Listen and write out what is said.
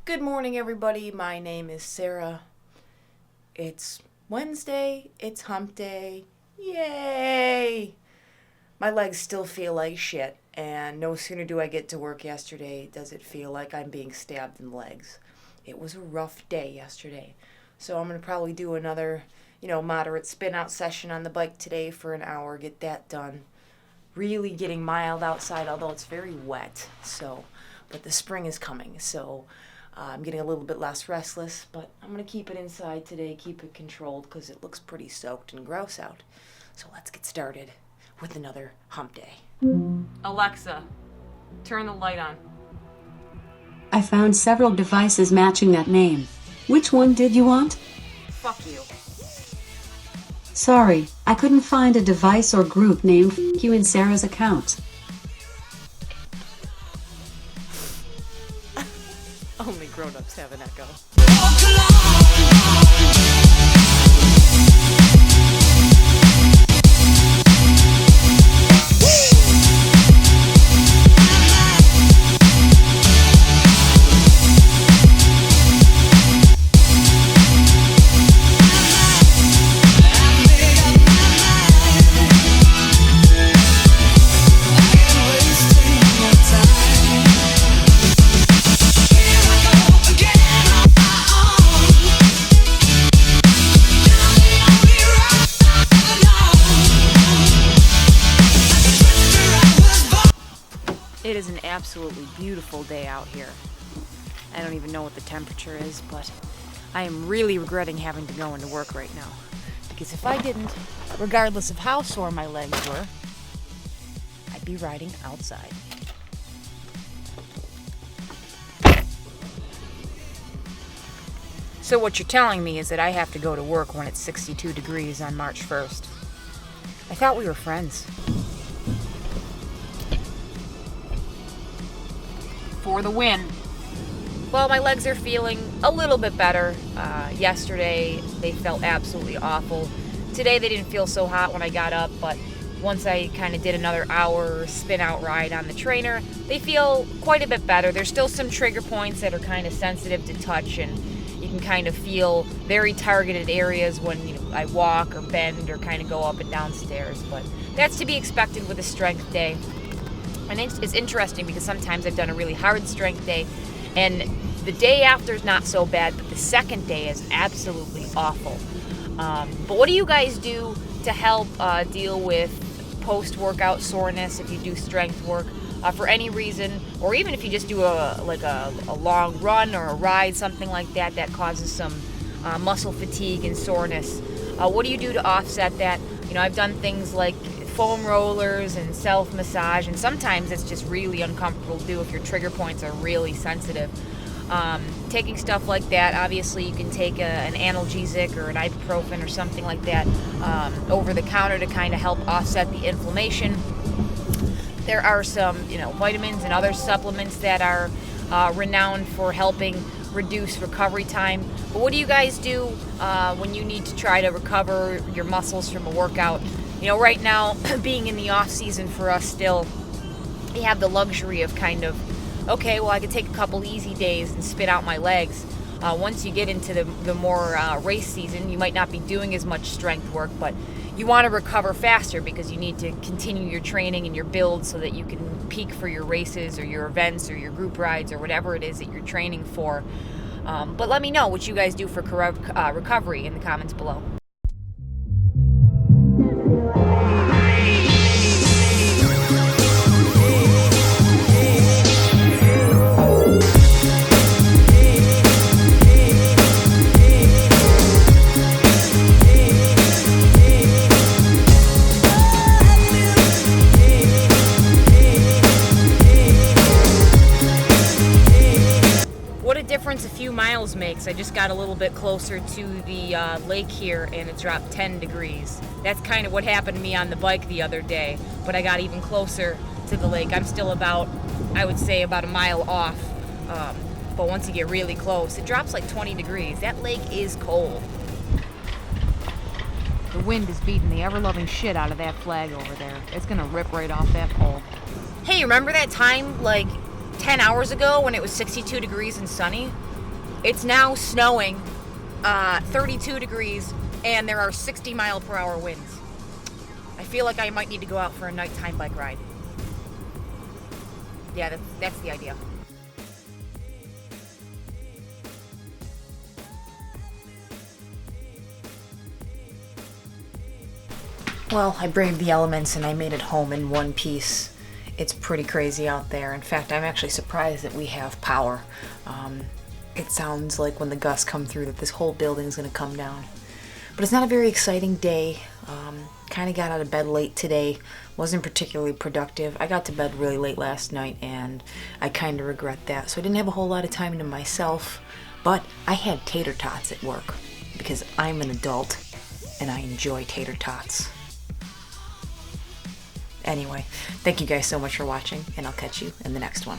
Good morning, everybody. My name is Sarah. It's Wednesday. It's hump day. Yay! My legs still feel like shit, and no sooner do I get to work yesterday does it feel like I'm being stabbed in the legs. It was a rough day yesterday. So I'm going to probably do another, moderate spin out session on the bike today for an hour, get that done. Really getting mild outside, although it's very wet. But the spring is coming, so I'm getting a little bit less restless, but I'm going to keep it inside today, keep it controlled, because it looks pretty soaked and gross out. So let's get started with another hump day. Alexa, turn the light on. I found several devices matching that name. Which one did you want? Fuck you. Sorry, I couldn't find a device or group named F you in Sarah's account. Only grown-ups have an echo. It is an absolutely beautiful day out here. I don't even know what the temperature is, but I am really regretting having to go into work right now. Because if I didn't, regardless of how sore my legs were, I'd be riding outside. So what you're telling me is that I have to go to work when it's 62 degrees on March 1st. I thought we were friends. For the win. Well, my legs are feeling a little bit better. Yesterday, they felt absolutely awful. Today, they didn't feel so hot when I got up, but once I kind of did another hour spin-out ride on the trainer, they feel quite a bit better. There's still some trigger points that are kind of sensitive to touch, and you can kind of feel very targeted areas when I walk or bend or kind of go up and down stairs, but that's to be expected with a strength day. And it's interesting because sometimes I've done a really hard strength day, and the day after is not so bad, but the second day is absolutely awful. But what do you guys do to help deal with post-workout soreness if you do strength work for any reason, or even if you just do a long run or a ride, something like that causes some muscle fatigue and soreness? What do you do to offset that? I've done things like foam rollers and self-massage, and sometimes it's just really uncomfortable to do if your trigger points are really sensitive. Taking stuff like that, obviously you can take an analgesic or an ibuprofen or something like that over the counter to kind of help offset the inflammation. There are some vitamins and other supplements that are renowned for helping reduce recovery time. But what do you guys do when you need to try to recover your muscles from a workout? Right now, being in the off season for us still, we have the luxury of kind of, okay, well, I could take a couple easy days and spit out my legs. Once you get into the more race season, you might not be doing as much strength work, but you want to recover faster because you need to continue your training and your build so that you can peak for your races or your events or your group rides or whatever it is that you're training for. But let me know what you guys do for recovery in the comments below. Difference a few miles makes. I just got a little bit closer to the lake here and it dropped 10 degrees. That's kind of what happened to me on the bike the other day, but I got even closer to the lake. I'm still about a mile off, but once you get really close, it drops like 20 degrees. That lake is cold. The wind is beating the ever-loving shit out of that flag over there. It's gonna rip right off that pole. Hey, remember that time like 10 hours ago when it was 62 degrees and sunny? It's now snowing, 32 degrees, and there are 60-mile-per-hour winds. I feel like I might need to go out for a nighttime bike ride. Yeah, that's the idea. Well, I braved the elements and I made it home in one piece. It's pretty crazy out there. In fact, I'm actually surprised that we have power. It sounds like when the gusts come through that this whole building is going to come down. But it's not a very exciting day. Kind of got out of bed late today. Wasn't particularly productive. I got to bed really late last night and I kind of regret that. So I didn't have a whole lot of time to myself. But I had tater tots at work because I'm an adult and I enjoy tater tots. Anyway, thank you guys so much for watching, and I'll catch you in the next one.